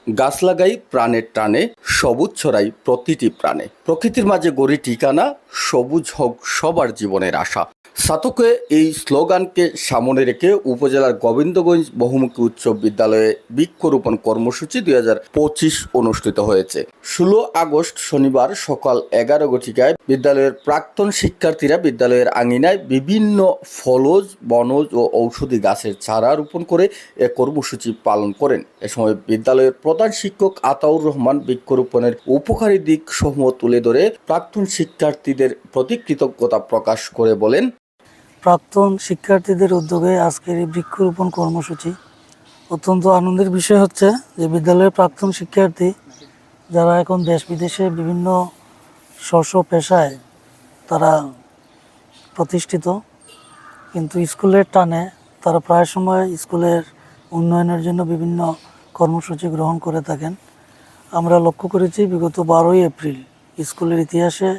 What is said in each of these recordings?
গাছ লাগাই প্রাণের টানে, সবুজ ছড়াই প্রতিটি প্রাণে। প্রকৃতির মাঝে গড়ি ঠিকানা, সবুজ হোক সবার জীবনের আশা। সাতকে এই স্লোগানকে সামনে রেখে উপজেলার গোবিন্দগঞ্জ বহুমুখী উচ্চ বিদ্যালয়ে বৃক্ষরোপণ কর্মসূচি 2025 অনুষ্ঠিত হয়েছে। 16 আগস্ট শনিবার সকাল 11 ঘটিকায় বিদ্যালয়ের প্রাক্তন শিক্ষার্থীরা বিদ্যালয়ের আঙিনায় বিভিন্ন ফলজ, বনজ ও ঔষধি গাছের চারা রোপণ করে এ কর্মসূচি পালন করেন। এ সময় বিদ্যালয়ের প্রধান শিক্ষক আতাউর রহমান বৃক্ষরোপণের উপকারী দিক সমূহ তুলে ধরে প্রাক্তন শিক্ষার্থীদের প্রতি কৃতজ্ঞতা প্রকাশ করে বলেন, প্রাক্তন শিক্ষার্থীদের উদ্যোগে আজকের এই বৃক্ষরোপণ কর্মসূচি অত্যন্ত আনন্দের বিষয় হচ্ছে যে বিদ্যালয়ের প্রাক্তন শিক্ষার্থী যারা এখন দেশ বিদেশে বিভিন্ন স্ব পেশায় তারা প্রতিষ্ঠিত, কিন্তু স্কুলের টানে তারা প্রায় সময় স্কুলের উন্নয়নের জন্য বিভিন্ন কর্মসূচি গ্রহণ করে থাকেন। আমরা লক্ষ্য করেছি বিগত 12ই এপ্রিল স্কুলের ইতিহাসে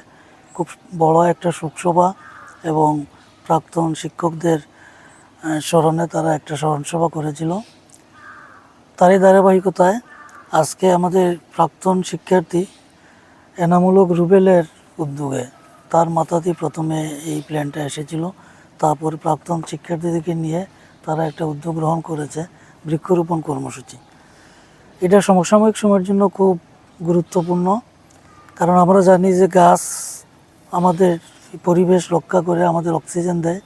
খুব বড় একটা শোকসভা এবং প্রাক্তন শিক্ষকদের স্মরণে তারা একটা স্মরণসভা করেছিল। তারই ধারাবাহিকতায় আজকে আমাদের প্রাক্তন শিক্ষার্থী এনামূলক রুবেলের উদ্যোগে তার মাথাতেই প্রথমে এই প্ল্যানটা এসেছিল। তারপর প্রাক্তন শিক্ষার্থীদেরকে নিয়ে তারা একটা উদ্যোগ গ্রহণ করেছে বৃক্ষরোপণ কর্মসূচি। এটা সমসাময়িক সময়ের জন্য খুব গুরুত্বপূর্ণ, কারণ আমরা জানি যে গাছ আমাদের পরিবেশ রক্ষা করে, আমাদের অক্সিজেন দেয়।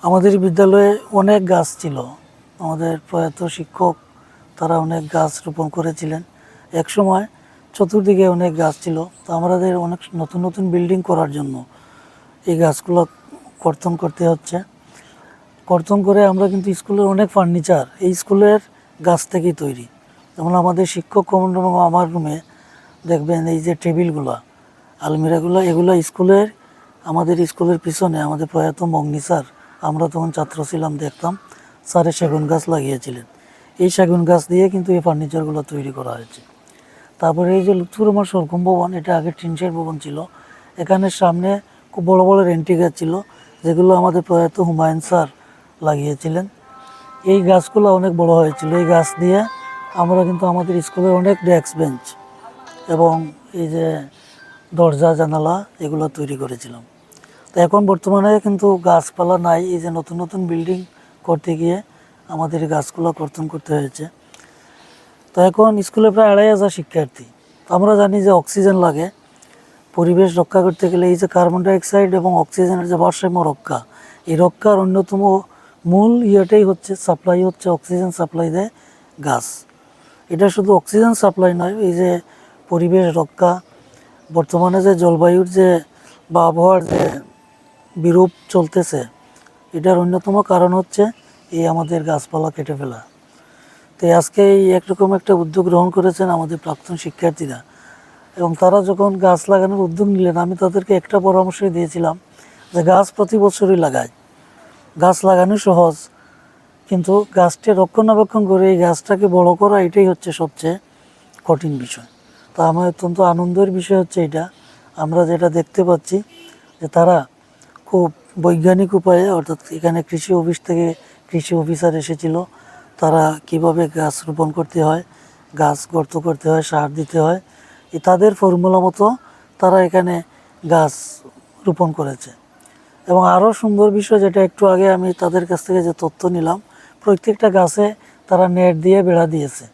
আমাদের বিদ্যালয়ে অনেক গাছ ছিল, আমাদের প্রয়াত শিক্ষক তারা অনেক গাছ রোপণ করেছিলেন। এক সময় চতুর্দিকে অনেক গাছ ছিল, তো আমাদের অনেক নতুন নতুন বিল্ডিং করার জন্য এই গাছগুলো কর্তন করতে হচ্ছে। কর্তন করে আমরা কিন্তু স্কুলের অনেক ফার্নিচার এই স্কুলের গাছ থেকেই তৈরি। যেমন আমাদের শিক্ষক কমন রুম, আমার রুমে দেখবেন এই যে টেবিলগুলো, আলমিরাগুলো, এগুলো স্কুলের, আমাদের স্কুলের পিছনে আমাদের প্রয়াত মগ্নি স্যার, আমরা তখন ছাত্র ছিলাম, দেখতাম স্যারে সেগুন গাছ লাগিয়েছিলেন। এই সেগুন গাছ দিয়ে কিন্তু এই ফার্নিচারগুলো তৈরি করা হয়েছে। তারপরে এই যে লুৎফুর রহমান সরকুম ভবন, এটা আগে টিনশেড ভবন ছিল। এখানে সামনে খুব বড় বড় রেন্টি গাছ ছিল, যেগুলো আমাদের প্রয়াত হুমায়ুন স্যার লাগিয়েছিলেন। এই গাছগুলো অনেক বড় হয়েছিল। এই গাছ দিয়ে আমরা কিন্তু আমাদের স্কুলের অনেক ডেস্ক বেঞ্চ এবং এই যে দরজা জানালা এগুলো তৈরি করেছিলাম। তো এখন বর্তমানে কিন্তু গাছপালা নাই। এই যে নতুন নতুন বিল্ডিং করতে গিয়ে আমাদের এই গাছগুলো কর্তন করতে হয়েছে। তো এখন স্কুলে প্রায় 2,500 শিক্ষার্থী। আমরা জানি যে অক্সিজেন লাগে পরিবেশ রক্ষা করতে গেলে। এই যে কার্বন ডাইঅক্সাইড এবং অক্সিজেনের যে ভারসাম্য রক্ষা, এই রক্ষার অন্যতম মূল ইয়েটাই হচ্ছে, সাপ্লাই হচ্ছে, অক্সিজেন সাপ্লাই দেয় গাছ। এটা শুধু অক্সিজেন সাপ্লাই নয়, এই যে পরিবেশ রক্ষা, বর্তমানে যে জলবায়ুর যে বা আবহাওয়ার যে বিরূপ চলতেছে, এটার অন্যতম কারণ হচ্ছে এই আমাদের গাছপালা কেটে ফেলা। তো আজকে এই একরকম একটা উদ্যোগ গ্রহণ করেছেন আমাদের প্রাক্তন শিক্ষার্থীরা, এবং তারা যখন গাছ লাগানোর উদ্যোগ নিলেন, আমি তাদেরকে একটা পরামর্শই দিয়েছিলাম যে গাছ প্রতি বছরই লাগায়। গাছ লাগানো সহজ, কিন্তু গাছটি রক্ষণাবেক্ষণ করে এই গাছটাকে বড় করা, এটাই হচ্ছে সবচেয়ে কঠিন বিষয়। তো আমার অত্যন্ত আনন্দের বিষয় হচ্ছে এটা, আমরা যেটা দেখতে পাচ্ছি যে তারা খুব বৈজ্ঞানিক উপায়ে, অর্থাৎ এখানে কৃষি অফিস থেকে কৃষি অফিসার এসেছিল, তারা কিভাবে গাছ রোপণ করতে হয়, গাছ গর্ত করতে হয়, সার দিতে হয়, তাদের ফর্মুলা মতো তারা এখানে গাছ রোপণ করেছে। এবং আরও সুন্দর বিষয়, যেটা একটু আগে আমি তাদের কাছ থেকে যে তথ্য নিলাম, প্রত্যেকটা গাছে তারা নেট দিয়ে বেড়া দিয়েছে।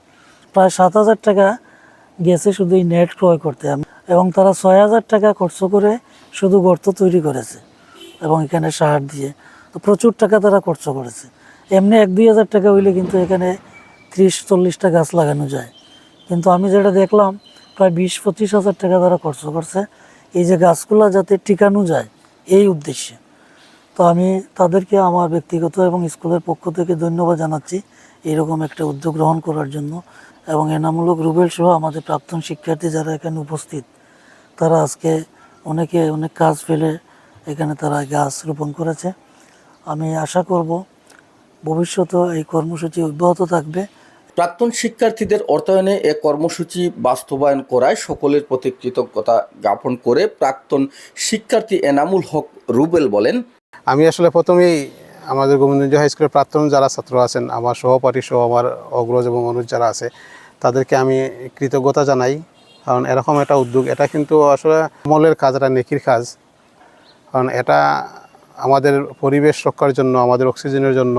প্রায় 7,000 টাকা গেছে শুধু এই নেট ক্রয় করতে, এবং তারা 6,000 টাকা খরচ করে শুধু গর্ত তৈরি করেছে এবং এখানে সার দিয়ে। তো প্রচুর টাকা তারা খরচ করেছে। এমনি 1-2 হাজার টাকা হইলে কিন্তু এখানে 30-40টা গাছ লাগানো যায়, কিন্তু আমি যেটা দেখলাম প্রায় 20-25 হাজার টাকা তারা খরচ করছে এই যে গাছগুলো যাতে টিকানো যায় এই উদ্দেশ্যে। তো আমি তাদেরকে আমার ব্যক্তিগত এবং স্কুলের পক্ষ থেকে ধন্যবাদ জানাচ্ছি এরকম একটা উদ্যোগ গ্রহণ করার জন্য। এবং এনামূলক রুবেল সহ আমাদের প্রাক্তন শিক্ষার্থী যারা এখানে উপস্থিত, তারা আজকে অনেকে অনেক কাজ ফেলে এখানে তারা গাছ রোপণ করেছে। আমি আশা করব ভবিষ্যতে এই কর্মসূচি অব্যাহত থাকবে। প্রাক্তন শিক্ষার্থীদের অর্থায়নে এ কর্মসূচি বাস্তবায়ন করায় সকলের প্রতি কৃতজ্ঞতা জ্ঞাপন করে প্রাক্তন শিক্ষার্থী এনামুল হক রুবেল বলেন, আমি আসলে প্রথমেই আমাদের গোবিন্দগঞ্জ হাই স্কুলের প্রাক্তন যারা ছাত্র আছেন, আমার সহপাঠী সহ আমার অগ্রজ এবং অনুজ যারা আছে, তাদেরকে আমি কৃতজ্ঞতা জানাই। কারণ এরকম একটা উদ্যোগ, এটা কিন্তু আসলে আমলের কাজ, এটা নেকির কাজ। কারণ এটা আমাদের পরিবেশ রক্ষার জন্য, আমাদের অক্সিজেনের জন্য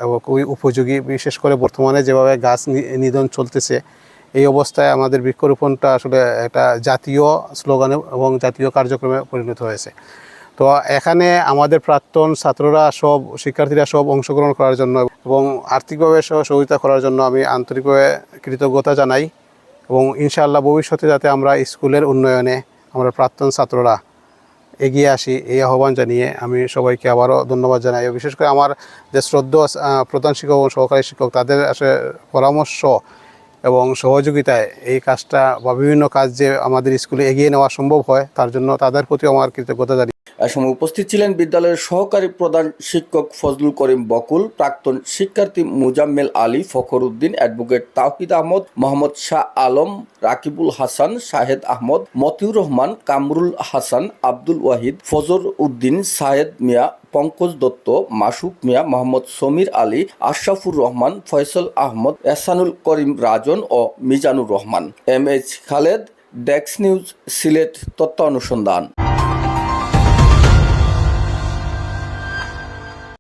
এবং খুবই উপযোগী। বিশেষ করে বর্তমানে যেভাবে গাছ নিধন চলতেছে, এই অবস্থায় আমাদের বৃক্ষরোপণটা আসলে একটা জাতীয় স্লোগানে এবং জাতীয় কার্যক্রমে পরিণত হয়েছে। তো এখানে আমাদের প্রাক্তন ছাত্ররা সব, শিক্ষার্থীরা সব অংশগ্রহণ করার জন্য এবং আর্থিকভাবে সহযোগিতা করার জন্য আমি আন্তরিকভাবে কৃতজ্ঞতা জানাই। এবং ইনশাআল্লাহ ভবিষ্যতে যাতে আমরা স্কুলের উন্নয়নে আমরা প্রাক্তন ছাত্ররা এগিয়ে আসি, এই আহ্বান জানিয়ে আমি সবাইকে আবারও ধন্যবাদ জানাই। বিশেষ করে আমার যে শ্রদ্ধেয় প্রধান শিক্ষক এবং সহকারী শিক্ষক, তাদের আসলে পরামর্শ এবং সহযোগিতায় এই কাজটা বা বিভিন্ন কাজ যে আমাদের স্কুলে এগিয়ে নেওয়া সম্ভব হয়, তার জন্য তাদের প্রতি আমার কৃতজ্ঞতা জানাই। এ সময় উপস্থিত ছিলেন বিদ্যালয়ের সহকারী প্রধান শিক্ষক ফজলুল করিম বকুল, প্রাক্তন শিক্ষার্থী মুজাম্মেল আলী, ফখর উদ্দিন, অ্যাডভোকেট তাওহিদ আহমদ, মোহাম্মদ শাহ আলম, রাকিবুল হাসান, শাহেদ আহমদ, মতিউর রহমান, কামরুল হাসান, আব্দুল ওয়াহিদ, ফজর উদ্দিন, সায়েদ মিয়া, পঙ্কজ দত্ত, মাসুক মিয়া, মোহাম্মদ সমীর আলী, আশরাফুর রহমান, ফয়সল আহমদ, এহসানুল করিম রাজন ও Mizanur Rahman. M H Khaled, desk news, Sylhet তথ্য অনুসন্ধান।